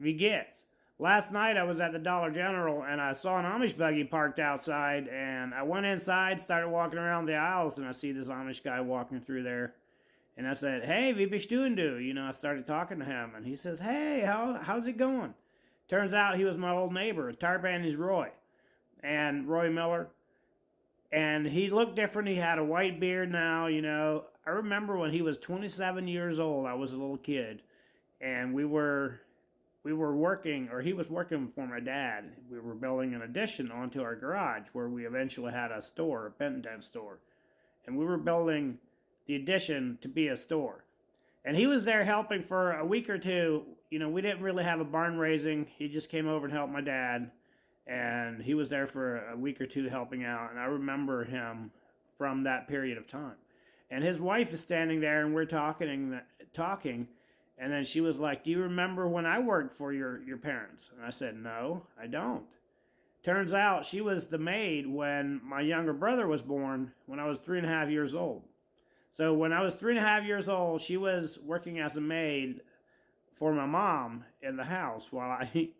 he gets. Last night I was at the Dollar General and I saw an Amish buggy parked outside, and I went inside, started walking around the aisles, and I see this Amish guy walking through there. And I said, "Hey, wie bist du denn du?" I started talking to him, and he says, "Hey, how's it going?" Turns out he was my old neighbor. Tarbandy's Roy, and Roy Miller. And he looked different. He had a white beard now. I remember when he was 27 years old. I was a little kid, and we were working, or he was working for my dad. We were building an addition onto our garage where we eventually had a store, a Benton store. And we were building the addition to be a store. And he was there helping for a week or two. We didn't really have a barn raising. He just came over and helped my dad. And he was there for a week or two helping out. And I remember him from that period of time. And his wife is standing there, and we're talking. And then she was like, "Do you remember when I worked for your parents?" And I said, "No, I don't." Turns out she was the maid when my younger brother was born when I was 3.5 years old. So when I was 3.5 years old, she was working as a maid for my mom in the house while I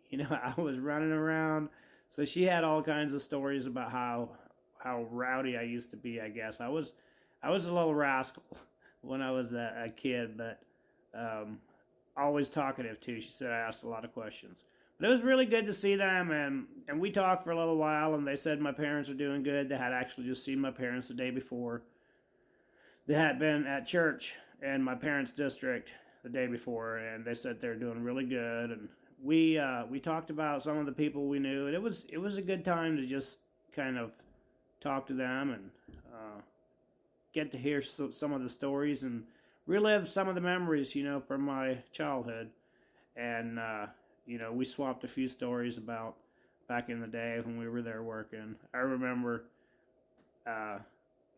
was running around. So she had all kinds of stories about how rowdy I used to be. I guess I was a little rascal when I was a kid, but always talkative too. She said I asked a lot of questions. But it was really good to see them, and we talked for a little while, and they said my parents are doing good. They had actually just seen my parents the day before. They had been at church in my parents' district the day before, and they said they're doing really good. And we talked about some of the people we knew, and it was a good time to just kind of talk to them and get to hear some of the stories and relive some of the memories, from my childhood. And we swapped a few stories about back in the day when we were there working. I remember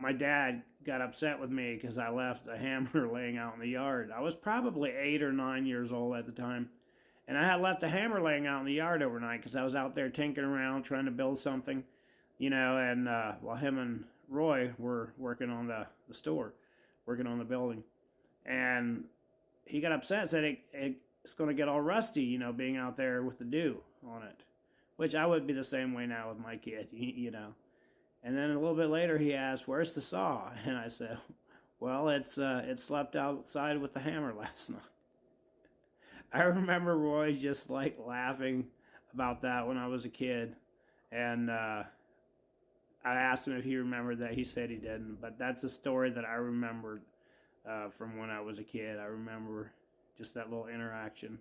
my dad got upset with me because I left a hammer laying out in the yard. I was probably 8 or 9 years old at the time. And I had left a hammer laying out in the yard overnight because I was out there tinkering around trying to build something, and while him and Roy were working on the store, working on the building. And he got upset, said it's going to get all rusty, being out there with the dew on it. Which I would be the same way now with my kid, And then a little bit later he asked, "Where's the saw?" And I said, "Well, it slept outside with the hammer last night." I remember Roy just like laughing about that when I was a kid. And I asked him if he remembered that. He said he didn't. But that's a story that I remembered from when I was a kid. I remember just that little interaction.